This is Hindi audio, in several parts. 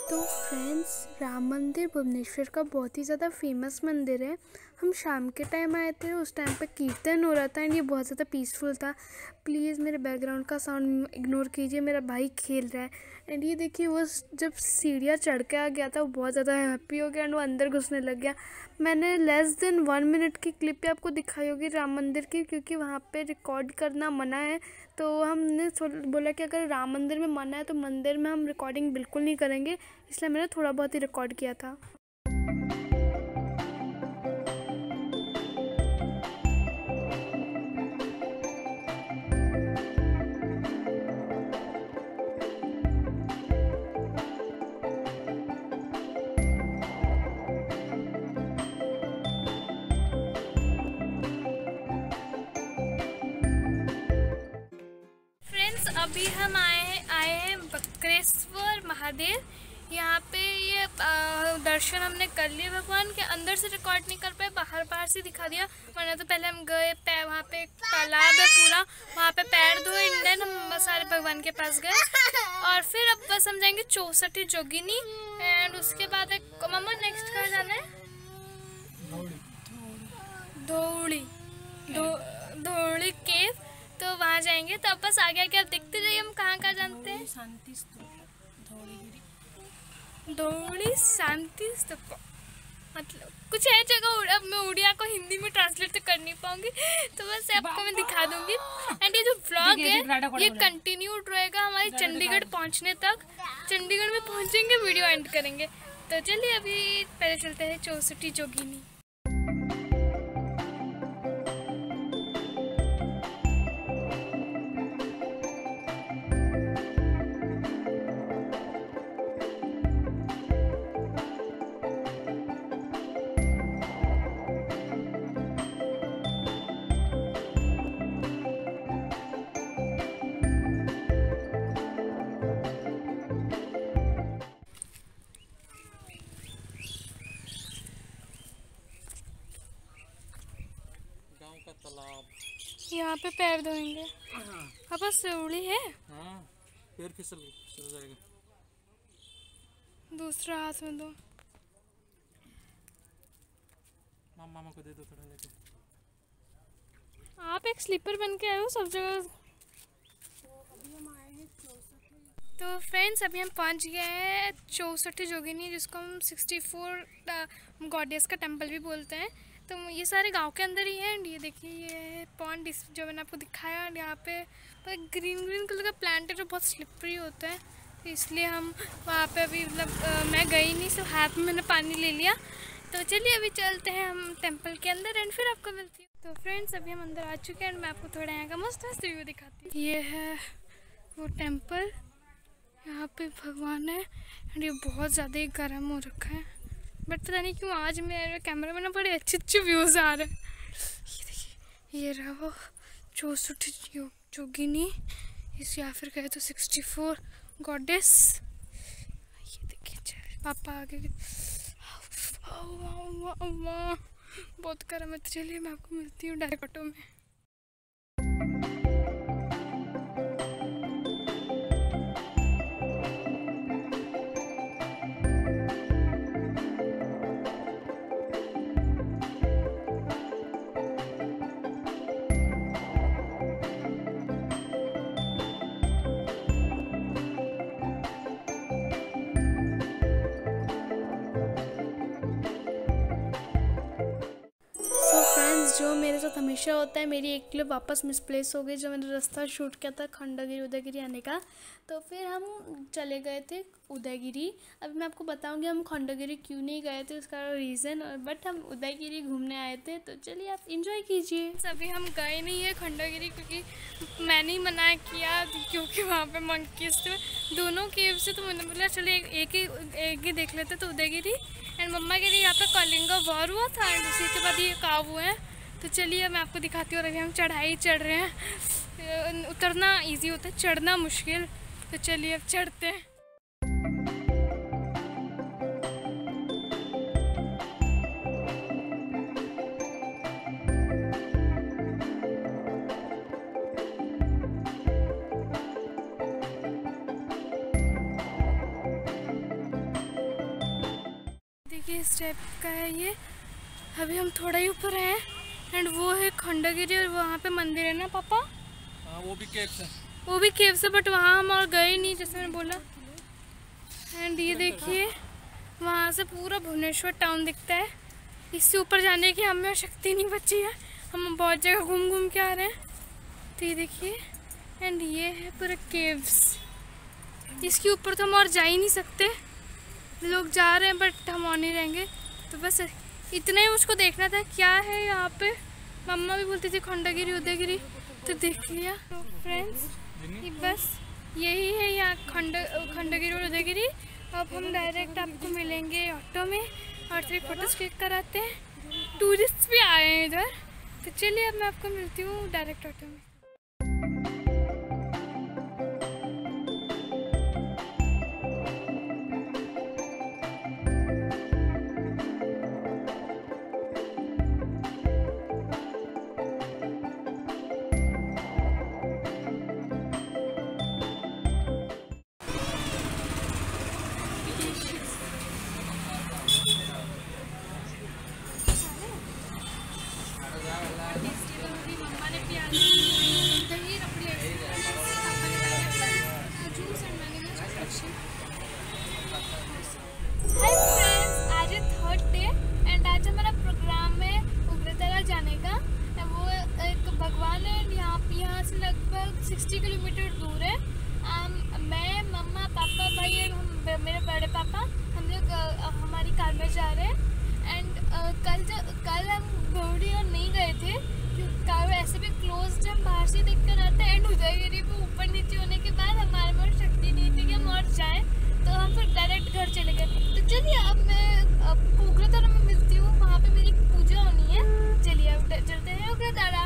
तो फ्रेंड्स, राम मंदिर भुवनेश्वर का बहुत ही ज़्यादा फेमस मंदिर है। हम शाम के टाइम आए थे, उस टाइम पे कीर्तन हो रहा था एंड ये बहुत ज़्यादा पीसफुल था। प्लीज़ मेरे बैकग्राउंड का साउंड इग्नोर कीजिए, मेरा भाई खेल रहा है। एंड ये देखिए, वो जब सीढ़ियाँ चढ़ के आ गया था वो बहुत ज़्यादा हैप्पी हो गया एंड वो अंदर घुसने लग गया। मैंने लेस देन 1 मिनट की क्लिप पे आपको दिखाई होगी राम मंदिर की, क्योंकि वहाँ पे रिकॉर्ड करना मना है। तो हमने बोला कि अगर राम मंदिर में मना है तो मंदिर में हम रिकॉर्डिंग बिल्कुल नहीं करेंगे, इसलिए मैंने थोड़ा बहुत ही रिकॉर्ड किया था। अभी हम आए हैं बक्रेश्वर महादेव। यहाँ पे ये दर्शन हमने कर लिए भगवान के। अंदर से रिकॉर्ड नहीं कर पाए, बाहर से दिखा दिया। वरना तो पहले हम गए, वहाँ पे एक तालाब है पूरा, वहाँ पे पैर धोए, इंडियन हम सारे भगवान के पास गए। और फिर अब बस हम जाएंगे 64 जोगिनी एंड उसके बाद एक मम्मा नेक्स्ट कहाँ जाना है? धौड़ी केव, तो वहाँ जाएंगे। तो अब बस आगे आगे आप देखते जाइए, हम कहाँ कहाँ जानते हैं। शांति स्तूप, धौड़ी शांति स्तूप, मतलब कुछ है जगह। अब मैं उड़िया को हिंदी में ट्रांसलेट तो कर नहीं पाऊंगी, तो बस आपको मैं दिखा दूंगी। एंड ये जो व्लॉग है ये कंटिन्यूड रहेगा हमारे चंडीगढ़ पहुँचने तक। चंडीगढ़ में पहुँचेंगे, वीडियो एंड करेंगे। तो चलिए अभी पहले चलते हैं 64 जोगिनी। यहाँ पे पैर धोएंगे। अब बस सीढ़ी है। हाँ, पैर फिसल जाएगा। दूसरा हाथ में दो, मामा को दे दो थोड़ा लेके। आप एक स्लीपर बन के आए हो सब जगह। तो फ्रेंड्स, अभी हम पहुँच गए हैं 64 जोगिनी, जिसको हम 64 गॉडेस का टेम्पल भी बोलते हैं। तो ये सारे गांव के अंदर ही है। एंड ये देखिए, ये पॉन्ड जो मैंने आपको दिखाया, यहाँ पे ग्रीन कलर का प्लांट है जो बहुत स्लिपरी होता है, तो इसलिए हम वहाँ पे अभी मतलब मैं गई नहीं, सिर्फ हाथ में मैंने पानी ले लिया। तो चलिए अभी चलते हैं हम टेम्पल के अंदर एंड फिर आपको मिलती हूँ। तो फ्रेंड्स, अभी हम अंदर आ चुके हैं एंड मैं आपको थोड़ा यहाँ का मस्त व्यू दिखाती हूँ। ये है वो टेम्पल, यहाँ पे भगवान है एंड ये बहुत ज़्यादा ही गर्म हो रखा है। बट पता नहीं क्यों आज मेरे कैमरे में ना बड़े अच्छे व्यूज़ आ रहे हैं। ये देखिए, ये रहा वो 64 जोगिनी, इस या फिर कहे तो 64 गॉडेस। ये देखिए पापा आगे बहुत गर्म है। चलिए मैं आपको मिलती हूँ डायरेक्ट ऑटो में। जो मेरे साथ हमेशा होता है, मेरी एक क्लिप वापस मिसप्लेस हो गई, जो मैंने रास्ता शूट किया था खंडगिरी उदयगिरी आने का। तो फिर हम चले गए थे उदयगिरी। अभी मैं आपको बताऊंगी हम खंडगिरी क्यों नहीं गए थे, उसका रीज़न, बट हम उदयगिरी घूमने आए थे। तो चलिए आप इंजॉय कीजिए। अभी हम गए नहीं है खंडगिरी, क्योंकि मैंने ही मना किया, क्योंकि वहाँ पे मंकीज थे दोनों केव से। तो मैंने बोला चलिए एक ही देख लेते। तो उदयगिरी एंड मम्मा के लिए यहाँ पे कलिंगा वॉर हुआ था एंड उसी के बाद ये काव हुए हैं। तो चलिए मैं आपको दिखाती हूँ। और अभी हम चढ़ाई चढ़ रहे हैं। उतरना इजी होता है, चढ़ना मुश्किल। तो चलिए अब चढ़ते हैं। देखिए इस टाइप का है ये। अभी हम थोड़ा ही ऊपर हैं एंड वो है खंडगिरी और वहाँ पे मंदिर है ना पापा? हाँ वो भी केव्स है। वो भी केव्स है बट वहाँ हम और गए नहीं जैसे मैंने बोला। एंड ये देखिए वहाँ से पूरा भुवनेश्वर टाउन दिखता है। इससे ऊपर जाने की हमें शक्ति नहीं बची है, हम बहुत जगह घूम घूम के आ रहे हैं। तो ये देखिए एंड ये है पूरा केव्स। इसके ऊपर तो हम और जा ही नहीं सकते, लोग जा रहे हैं बट हम और नहीं रहेंगे। तो बस इतना ही मुझको देखना था क्या है यहाँ पे। मम्मा भी बोलती थी खंडगिरी उदयगिरी, तो देख लिया। तो फ्रेंड्स ये बस यही है यहाँ खंडगिरी और उदयगिरी। अब हम डायरेक्ट आपको मिलेंगे ऑटो में और 3 फोटोज क्लिक कराते हैं। टूरिस्ट भी आए हैं इधर, तो चलिए अब मैं आपको मिलती हूँ डायरेक्ट ऑटो में। यहाँ से लगभग 60 किलोमीटर दूर है। मैं मम्मा पापा भाई और हम मेरे बड़े पापा हम लोग हमारी कार में जा रहे हैं। एंड कल हम गौड़ी और नहीं गए थे क्योंकि कार ऐसे भी क्लोज हम बाहर से देख कर आते हैं। एंड उदयगिरी में ऊपर नीचे होने के बाद हमारे में और शक्ति नहीं थी कि हम और जाएँ, तो हम फिर डायरेक्ट घर चले गए। तो चलिए अब मैं उग्रतारा में मिलती हूँ, वहाँ पे मेरी पूजा होनी है। चलिए अब चलते हैं उग्रतारा।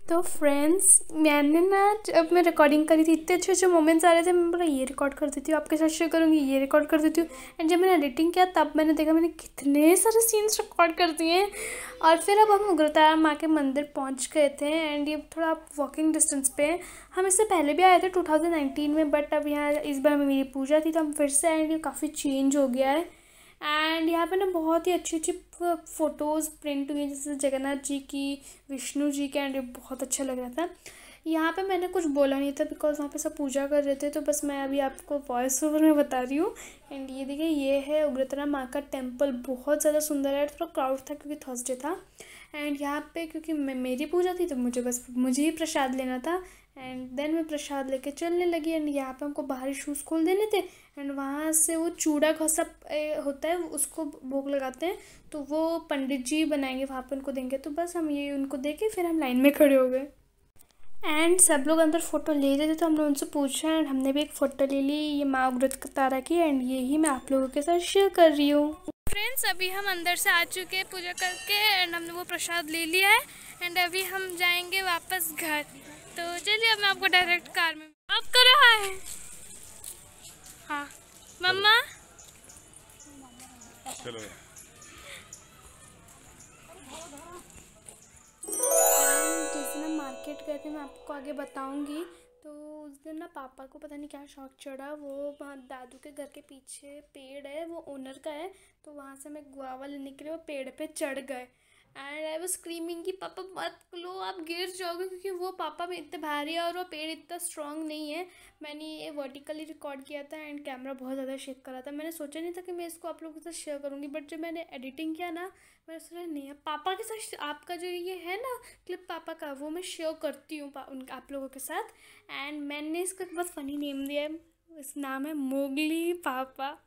तो फ्रेंड्स मैंने ना जब मैं रिकॉर्डिंग करी थी इतने अच्छे अच्छे मोमेंट्स आ रहे थे, मैं बोला ये रिकॉर्ड कर देती हूँ आपके साथ शेयर करूँगी, ये रिकॉर्ड कर देती हूँ। एंड जब मैंने एडिटिंग किया तब मैंने देखा मैंने कितने सारे सीन्स रिकॉर्ड कर दिए हैं। और फिर अब हम उग्रतारा माँ के मंदिर पहुँच गए थे एंड ये थोड़ा वॉकिंग डिस्टेंस पे है। हम इससे पहले भी आए थे 2019 में, बट अब यहाँ इस बार मेरी पूजा थी तो हम फिर से आए। ये काफ़ी चेंज हो गया है एंड यहाँ पे ना बहुत ही अच्छी अच्छी फ़ोटोज़ प्रिंट हुई हैं, जैसे जगन्नाथ जी की, विष्णु जी के, एंड ये बहुत अच्छा लग रहा था। यहाँ पे मैंने कुछ बोला नहीं था बिकॉज वहाँ पे सब पूजा कर रहे थे, तो बस मैं अभी आपको वॉइस ओवर में बता रही हूँ। एंड ये देखिए ये है उग्रतारा माँ का टेम्पल, बहुत ज़्यादा सुंदर है। थोड़ा क्राउड था क्योंकि थर्सडे था। एंड यहाँ पे क्योंकि मेरी पूजा थी तो मुझे ही प्रसाद लेना था। एंड देन मैं प्रसाद लेके चलने लगी। एंड यहाँ पे हमको बाहरी शूज़ खोल देने थे एंड वहाँ से वो चूड़ा घसा होता है उसको भोग लगाते हैं, तो वो पंडित जी बनाएंगे वहाँ पे, उनको देंगे। तो बस हम ये उनको दे के फिर हम लाइन में खड़े हो गए एंड सब लोग अंदर फ़ोटो ले रहे थे तो हमने उनसे पूछा एंड हमने भी एक फ़ोटो ले ली, ये माँ उग्रतारा की। एंड यही मैं आप लोगों के साथ शेयर कर रही हूँ। फ्रेंड्स अभी हम अंदर से आ चुके हैं पूजा करके एंड हमने वो प्रसाद ले लिया है एंड अभी हम जाएंगे वापस घर। तो चलिए अब मैं आपको डायरेक्ट कार में अब कर रहा है। हाँ मम्मा चलो जिस दिन हम मार्केट गए थे मैं आपको आगे बताऊंगी। तो उस दिन ना पापा को पता नहीं क्या शौक चढ़ा, वो दादू के घर के पीछे पेड़ है, वो ओनर का है, तो वहाँ से हमें गुआवा लेने के लिए वो पेड़ पे चढ़ गए। एंड आई वाज स्क्रीमिंग कि पापा मत लो, आप गिर जाओगे, क्योंकि वो पापा में इतने भारी है और वो पेड़ इतना स्ट्रांग नहीं है। मैंने ये वर्टिकली रिकॉर्ड किया था एंड कैमरा बहुत ज़्यादा शेक कर रहा था। मैंने सोचा नहीं था कि मैं इसको आप लोगों के साथ शेयर करूँगी, बट जब मैंने एडिटिंग किया ना, मैंने सोचा नहीं, अब पापा के साथ आपका जो ये है ना क्लिप पापा का, वो मैं शेयर करती हूँ आप लोगों के साथ। एंड मैंने इसको एक बहुत फ़नी नेम दिया है, इस नाम है मोगली पापा।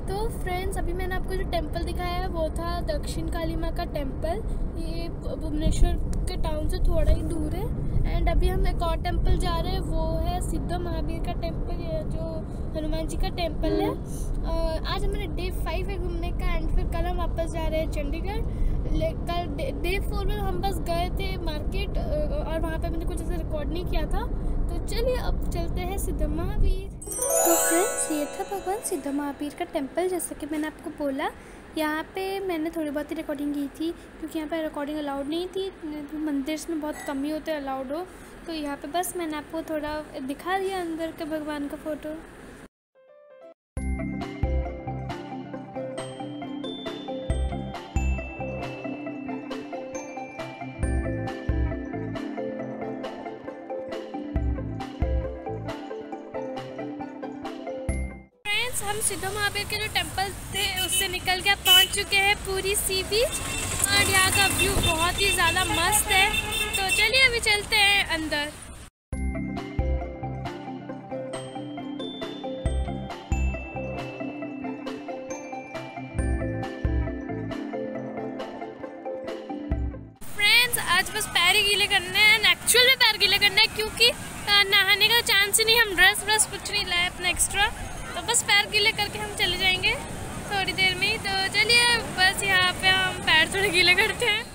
तो फ्रेंड्स, अभी मैंने आपको जो टेंपल दिखाया है वो था दक्षिण काली माँ का टेंपल। ये भुवनेश्वर के टाउन से थोड़ा ही दूर है। एंड अभी हम एक और टेंपल जा रहे हैं, वो है सिद्ध महावीर का टेंपल, जो हनुमान जी का टेंपल है। आज हमारे डे 5 है घूमने का, एंड फिर कल हम वापस जा रहे हैं चंडीगढ़। कल डे 4 में हम बस गए थे मार्केट और वहाँ पे मैंने कुछ ऐसा रिकॉर्ड नहीं किया था। तो चलिए अब चलते हैं सिद्ध महावीर। तो फ्रेंड्स, ये था भगवान सिद्ध महावीर का टेंपल। जैसा कि मैंने आपको बोला, यहाँ पे मैंने थोड़ी बहुत ही रिकॉर्डिंग की थी, क्योंकि यहाँ पे रिकॉर्डिंग अलाउड नहीं थी। मंदिर में बहुत कम ही होते अलाउड हो, तो यहाँ पे बस मैंने आपको थोड़ा दिखा दिया अंदर के भगवान का फ़ोटो। हम सिद्ध महावीर के जो टेंपल थे उससे निकल के पहुंच चुके हैं पूरी सी बीच, और यहाँ का व्यू बहुत ही ज़्यादा मस्त है। तो चलिए अभी चलते हैं अंदर। फ्रेंड्स, आज बस पैर ही गीले करने हैं, एक्चुअल में पैर गीले करने हैं, क्योंकि नहाने का चांस ही नहीं। हम ड्रेस कुछ नहीं लाए अपना एक्स्ट्रा, तो बस पैर गीले करके हम चले जाएंगे थोड़ी देर में। तो चलिए बस यहाँ पे हम पैर थोड़े गीले करते हैं।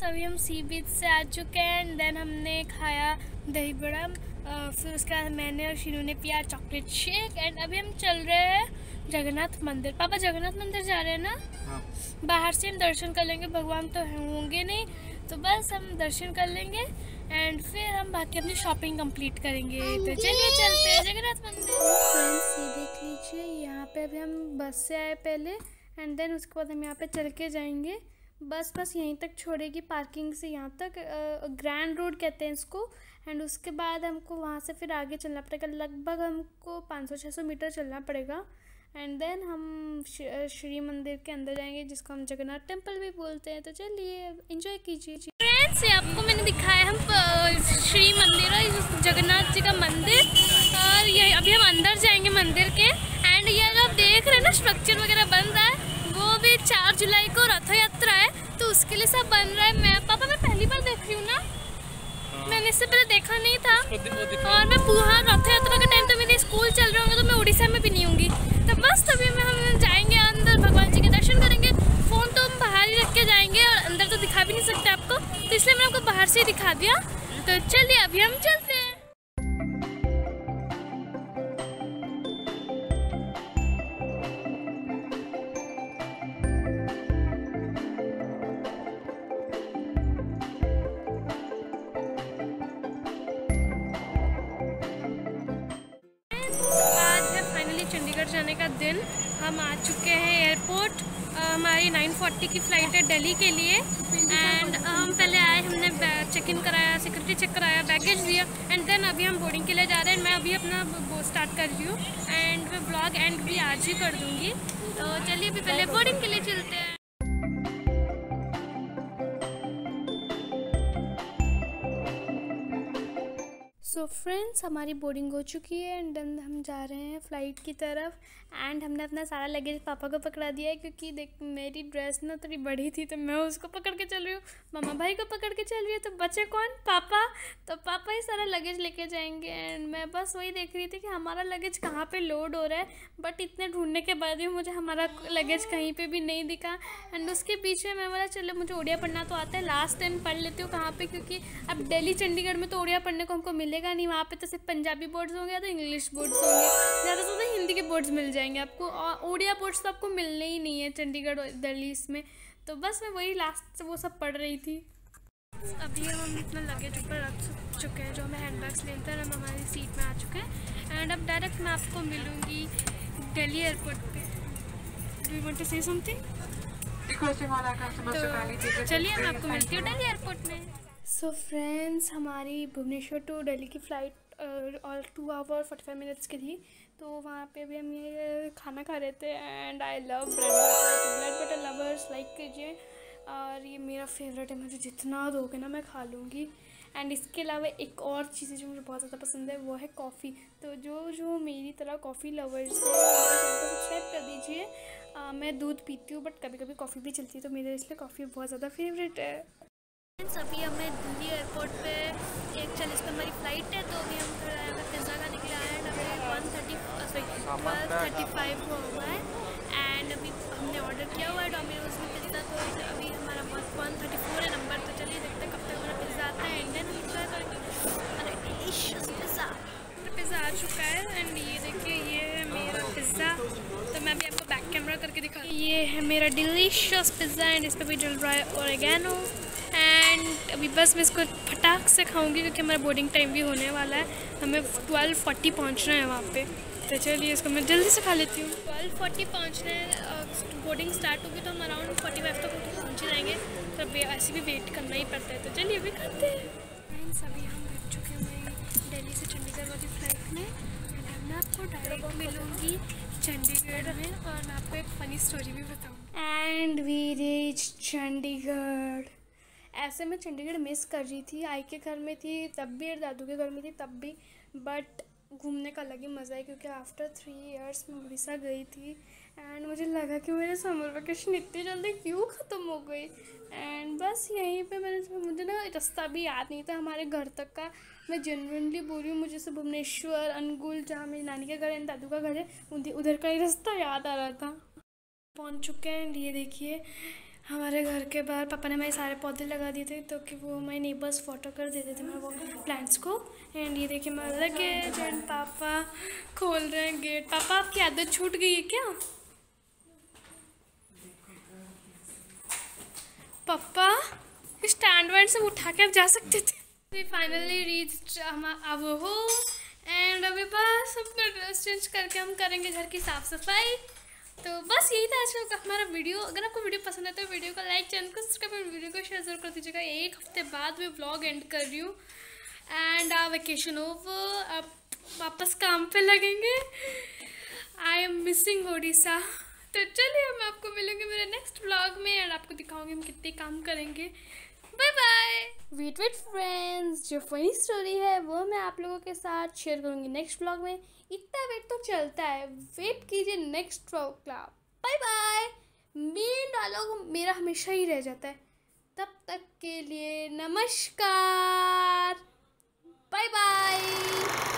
अभी हम सी बीच से आ चुके हैं, एंड देन हमने खाया दही बड़ा, फिर उसके बाद मैंने और शीनू ने पिया चॉकलेट शेक। एंड अभी हम चल रहे हैं जगन्नाथ मंदिर। पापा जगन्नाथ मंदिर जा रहे हैं ना? हाँ। बाहर से हम दर्शन कर लेंगे, भगवान तो होंगे नहीं, तो बस हम दर्शन कर लेंगे एंड फिर हम बाकी अपनी शॉपिंग कंप्लीट करेंगे। तो चलिए चलते हैं जगन्नाथ मंदिर। फ्रेंड्स, ये देख लीजिए, यहाँ पे अभी हम बस से आए पहले, एंड देन उसके बाद हम यहाँ पे चल के जाएंगे। बस यहीं तक छोड़ेगी, पार्किंग से यहाँ तक, ग्रैंड रोड कहते हैं इसको। एंड उसके बाद हमको वहाँ से फिर आगे चलना पड़ेगा, लगभग हमको 500-600 मीटर चलना पड़ेगा। एंड देन हम श्री मंदिर के अंदर जाएंगे, जिसको हम जगन्नाथ टेंपल भी बोलते हैं। तो चलिए एंजॉय कीजिए। फ्रेंड्स, ये आपको मैंने दिखाया हम श्री मंदिर है, जगन्नाथ जी का मंदिर, और ये अभी हम अंदर जाएंगे मंदिर के। एंड ये जो आप देख रहे हैं ना, स्ट्रक्चर वगैरह बन रहा है, वो भी 4 जुलाई को रथ यात्रा है, तो उसके लिए सब बन रहा है। पापा मैं पहली बार देख रही हूँ ना, मैंने इससे पहले देखा नहीं था। और मैं पूरा रथ यात्रा के टाइम तो मेरे स्कूल चल रहे होंगे, तो मैं उड़ीसा में भी नहीं होंगी। तो बस तभी हम जाएंगे अंदर, भगवान जी के दर्शन करेंगे। फ़ोन तो हम बाहर ही रख के जाएंगे, और अंदर तो दिखा भी नहीं सकते आपको, तो इसलिए मैंने आपको बाहर से ही दिखा दिया। तो चलिए अभी हम चलते हैं। चंडीगढ़ जाने का दिन, हम आ चुके हैं एयरपोर्ट। हमारी 9:40 की फ़्लाइट है दिल्ली के लिए। एंड हम पहले आए, हमने चेक इन कराया, सिक्योरिटी चेक कराया, बैगेज दिया, एंड देन अभी हम बोर्डिंग के लिए जा रहे हैं। मैं अभी अपना वो स्टार्ट कर रही हूँ, एंड मैं ब्लॉग एंड भी आज ही कर दूँगी। तो चलिए अभी पहले बोर्डिंग के लिए चलते हैं। फ्रेंड्स हमारी बोर्डिंग हो चुकी है एंड हम जा रहे हैं फ़्लाइट की तरफ। एंड हमने अपना सारा लगेज पापा को पकड़ा दिया है, क्योंकि देख मेरी ड्रेस ना थोड़ी बड़ी थी तो मैं उसको पकड़ के चल रही हूँ, मामा भाई को पकड़ के चल रही है, तो बचे कौन? पापा। तो पापा ही सारा लगेज लेके जाएंगे। एंड मैं बस वही देख रही थी कि हमारा लगेज कहाँ पे लोड हो रहा है, बट इतने ढूंढने के बाद भी मुझे हमारा लगेज कहीं पे भी नहीं दिखा। एंड उसके पीछे मैं बोला चलो मुझे उड़िया पढ़ना तो आता है, लास्ट टाइम पढ़ लेती हूँ कहाँ पे, क्योंकि अब दिल्ली चंडीगढ़ में तो उड़िया पढ़ने को हमको मिलेगा नहीं, वहाँ पे तो सिर्फ पंजाबी बोर्ड्स होंगे या तो इंग्लिश बोर्ड्स होंगे, ज़्यादा से ज़्यादा हिंदी के बोर्ड्स मिल जाएंगे आपको, और उड़िया बोर्ड्स तो आपको मिलने ही नहीं है चंडीगढ़ दिल्ली इसमें। तो बस मैं वही लास्ट से वो सब पढ़ रही थी। अभी हम अपना लगेज ऊपर रख चुके हैं, जो हमें हैंड बैग्स लेते हैं, हम हमारी सीट में आ चुके हैं। एंड अब डायरेक्ट मैं आपको मिलूँगी दिल्ली एयरपोर्ट पे। Do you want to say something? तो चलिए मैं आपको मिलती हूँ दिल्ली एयरपोर्ट में। सो फ्रेंड्स हमारी भुवनेश्वर टू दिल्ली की फ़्लाइट और 2 आवर 45 मिनट्स की थी। तो वहाँ पे भी हम ये खाना खा रहे थे। And I love bread butter lovers like कीजिए, और ये मेरा फेवरेट है, मुझे जितना दोगे ना मैं खा लूँगी। एंड इसके अलावा एक और चीज़ जो मुझे बहुत ज़्यादा पसंद है वो है कॉफ़ी। तो जो मेरी तरह कॉफ़ी लवर्स है सब्सक्राइब कर दीजिए। मैं दूध पीती हूँ बट कभी कभी कॉफ़ी भी चलती है, तो मेरे इसलिए कॉफ़ी बहुत ज़्यादा फेवरेट है। अभी हमें दिल्ली एयरपोर्ट पे 1:40 पे हमारी फ़्लाइट है, तो अभी हम थोड़ा यहाँ पिज़्ज़ा खाने के लिए आए हैं। अभी 12:35 हुआ है एंड अभी हमने ऑर्डर किया हुआ है डोमिनोज़ में पिज़्ज़ा। तो अभी हमारा 134 है नंबर, तो चलिए देखते हैं कब तक हमारा पिज़्ज़ा आता है। एंड देन हम ट्राई करेंगे हमारा डिलीशियस पिज़्ज़ा। पिज़्ज़ा आ चुका है एंड ये देखिए ये है मेरा पिज़्ज़ा। तो मैं अभी आपको बैक कैमरा करके दिखा, ये है मेरा डिलीशियस पिज़्ज़ा एंड इस पर भी डल रहा है ओरेगानो। एंड अभी बस मैं इसको फटाक से खाऊंगी क्योंकि हमारा बोर्डिंग टाइम भी होने वाला है, हमें 12:40 पहुंचना है वहाँ पे। तो चलिए इसको मैं जल्दी से खा लेती हूँ। 12:40 पहुँचना है, बोर्डिंग स्टार्ट होगी तो हम अराउंड 45 तक पहुँच जाएंगे। तो अभी ऐसे भी वेट करना ही पड़ता है, तो चलिए अभी खाते हैं। फ्रेंड्स अभी हम बैठ चुके हैं दिल्ली से चंडीगढ़ वाली फ्लाइट में। मैं आपको डायरेक्ट मिलूँगी चंडीगढ़ में और मैं आपको एक फ़नी स्टोरी भी बताऊँ। And we reach Chandigarh. ऐसे मैं चंडीगढ़ मिस कर रही थी, आई के घर में थी तब भी और दादू के घर में थी तब भी, बट घूमने का अलग ही मज़ा है क्योंकि आफ्टर 3 इयर्स मैं उड़ीसा गई थी। एंड मुझे लगा कि मेरे समर वेकेशन इतनी जल्दी क्यों ख़त्म हो गई। एंड बस यहीं पे मुझे ना रास्ता भी याद नहीं था हमारे घर तक का। मैं जेन्युइनली बोल रही हूँ, मुझे से भुवनेश्वर अनुगुल जहाँ मेरी नानी का घर है दादू का घर है उधर का ही रास्ता याद आ रहा था। पहुँच चुके हैं। ये देखिए हमारे घर के बाहर पापा ने हमारे सारे पौधे लगा दिए थे तो कि वो हमारे नेबर्स फोटो कर देते थे मेरे वो प्लांट्स को। एंड ये देखिए हमारा लगेज एंड पापा खोल रहे हैं गेट। पापा आपकी आदत छूट गई है क्या? पापा स्टैंड वैंड से उठा के आप जा सकते थे। फाइनली रीच हम अब हो एंड अभी बस अपना ड्रेस चेंज करके हम करेंगे घर की साफ़ सफाई। तो बस यही था आज का हमारा वीडियो। अगर आपको वीडियो पसंद है तो वीडियो को लाइक, चैनल को सब्सक्राइब और वीडियो को शेयर जरूर कर दीजिएगा। 1 हफ्ते बाद मैं व्लॉग एंड कर रही हूँ एंड वेकेशन ओवर, अब वापस काम पे लगेंगे। I am missing Orissa. तो चलिए मैं आपको मिलूँगी मेरे नेक्स्ट व्लॉग में एंड आपको दिखाऊंगी हम कितने काम करेंगे। Bye bye. वेट फ्रेंड्स, जो फनी स्टोरी है वो मैं आप लोगों के साथ शेयर करूँगी नेक्स्ट व्लॉग में। इतना वेट तो चलता है, वेट कीजिए नेक्स्ट व्लॉग का। Bye bye. मेन डायलॉग मेरा हमेशा ही रह जाता है। तब तक के लिए नमस्कार, बाय बाय।